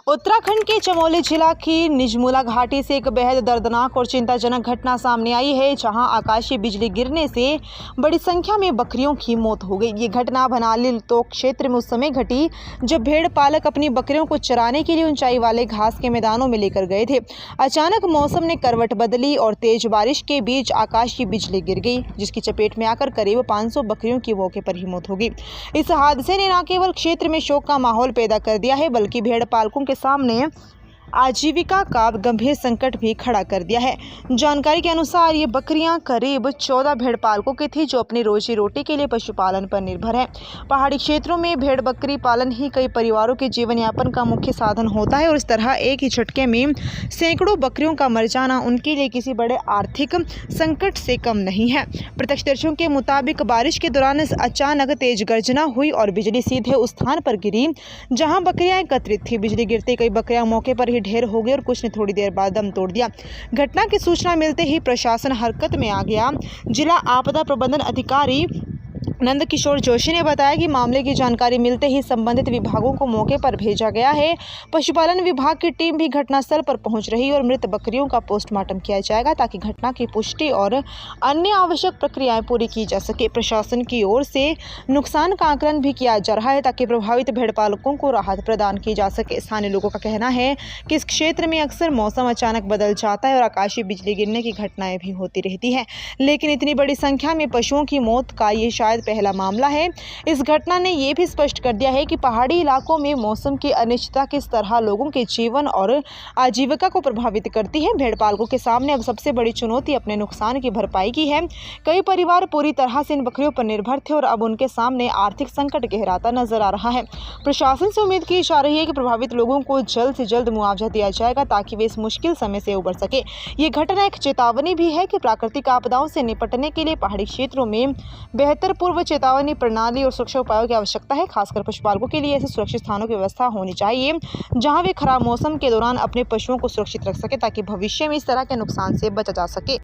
उत्तराखंड के चमोली जिला की निजमुला घाटी से एक बेहद दर्दनाक और चिंताजनक घटना सामने आई है, जहां आकाशीय बिजली गिरने से बड़ी संख्या में बकरियों की मौत हो गई। ये घटना भनाली तो क्षेत्र में उस समय घटी जब भेड़ पालक अपनी बकरियों को चराने के लिए ऊंचाई वाले घास के मैदानों में लेकर गए थे। अचानक मौसम ने करवट बदली और तेज बारिश के बीच आकाशीय बिजली गिर गई, जिसकी चपेट में आकर करीब 500 बकरियों की मौके पर ही मौत हो गई। इस हादसे ने न केवल क्षेत्र में शोक का माहौल पैदा कर दिया है, बल्कि भेड़ पालकों के सामने आजीविका का गंभीर संकट भी खड़ा कर दिया है। जानकारी के अनुसार ये बकरियां करीब 14 भेड़ पालकों की थी, जो अपनी रोजी रोटी के लिए पशुपालन पर निर्भर है। पहाड़ी क्षेत्रों में भेड़ बकरी पालन ही कई परिवारों के जीवन यापन का मुख्य साधन होता है और इस तरह एक ही झटके में सैकड़ों बकरियों का मर जाना उनके लिए किसी बड़े आर्थिक संकट से कम नहीं है। प्रत्यक्षदर्शियों के मुताबिक बारिश के दौरान अचानक तेज गर्जना हुई और बिजली सीधे उस स्थान पर गिरी जहाँ बकरियां एकत्रित थी। बिजली गिरते कई बकरियां मौके पर ढेर हो गई और कुछ ने थोड़ी देर बाद दम तोड़ दिया। घटना की सूचना मिलते ही प्रशासन हरकत में आ गया। जिला आपदा प्रबंधन अधिकारी नंद किशोर जोशी ने बताया कि मामले की जानकारी मिलते ही संबंधित विभागों को मौके पर भेजा गया है। पशुपालन विभाग की टीम भी घटनास्थल पर पहुंच रही है और मृत बकरियों का पोस्टमार्टम किया जाएगा, ताकि घटना की पुष्टि और अन्य आवश्यक प्रक्रियाएं पूरी की जा सके। प्रशासन की ओर से नुकसान का आकलन भी किया जा रहा है, ताकि प्रभावित भेड़ पालकों को राहत प्रदान की जा सके। स्थानीय लोगों का कहना है कि इस क्षेत्र में अक्सर मौसम अचानक बदल जाता है और आकाशीय बिजली गिरने की घटनाएं भी होती रहती है, लेकिन इतनी बड़ी संख्या में पशुओं की मौत का ये शायद पहला मामला है। इस घटना ने यह भी स्पष्ट कर दिया है कि पहाड़ी इलाकों में मौसम की अनिश्चितता किस तरह लोगों के जीवन और आजीविका को प्रभावित करती है। भेड़ पालकों के सामने अब सबसे बड़ी चुनौती अपने नुकसान की भरपाई की है। कई परिवार पूरी तरह से इन बकरियों पर निर्भर थे और अब उनके सामने आर्थिक संकट गहराता नजर आ रहा है। प्रशासन से उम्मीद की जा रही है कि प्रभावित लोगों को जल्द से जल्द मुआवजा दिया जाएगा, ताकि वे इस मुश्किल समय से उबर सके। ये घटना एक चेतावनी भी है कि प्राकृतिक आपदाओं से निपटने के लिए पहाड़ी क्षेत्रों में बेहतर पूर्व चेतावनी प्रणाली और सुरक्षा उपायों की आवश्यकता है। खासकर पशुपालकों के लिए ऐसे सुरक्षित स्थानों की व्यवस्था होनी चाहिए, जहां वे खराब मौसम के दौरान अपने पशुओं को सुरक्षित रख सके, ताकि भविष्य में इस तरह के नुकसान से बचा जा सके।